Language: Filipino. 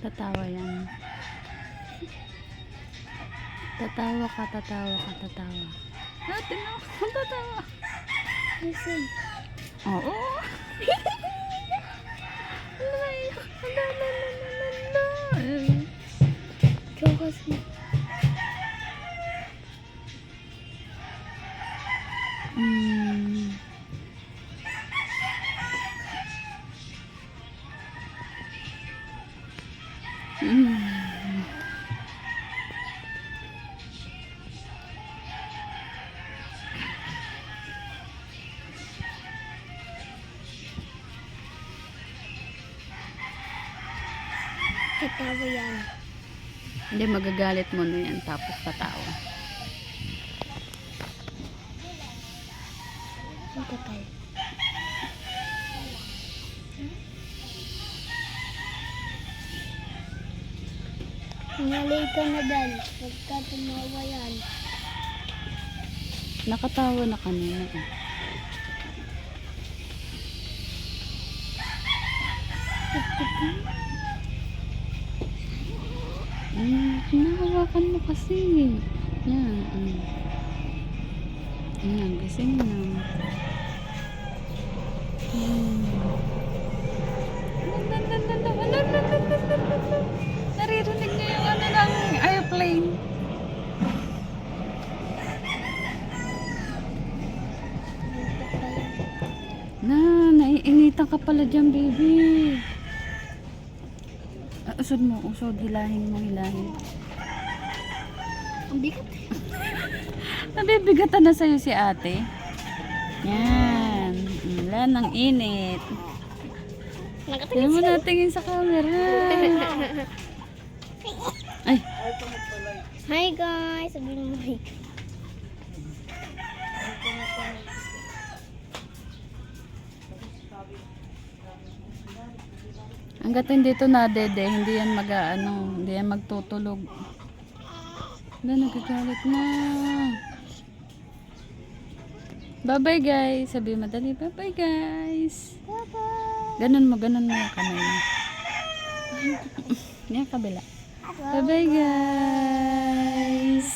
Tatawa yan. Tatawa ka, tatawa ka, tatawa. Natin na, tatawa. Listen. Oo. Ikaw kasi. Mm. Tatawa yan. Hindi, magagalit mo na yan tapos tatawa. Ang kapal. Nalay ka na dal. Pagka tumawa yan. Nakatawa na kanina. Hinahawakan mo kasi. Yan. Yan, gising na. Naririnig niya yung ano ng airplane. Naiinitan ka pala dyan, baby. Usod mo, usod. Hilahin mo, hilahin. Ang bigat. Nabibigatan na sa'yo si ate. Yan. Wala ng init. Hindi mo natingin sa camera. Ay. Hi guys. Sabihin mo hi. Hanggat hindi ito nadede, hindi yan hindi yan magtutulog. Nagagalit na. Bye-bye guys. Sabi madali, bye-bye guys. Bye-bye. Ganun mo yung kamay mo. Yan kabila. Bye-bye guys.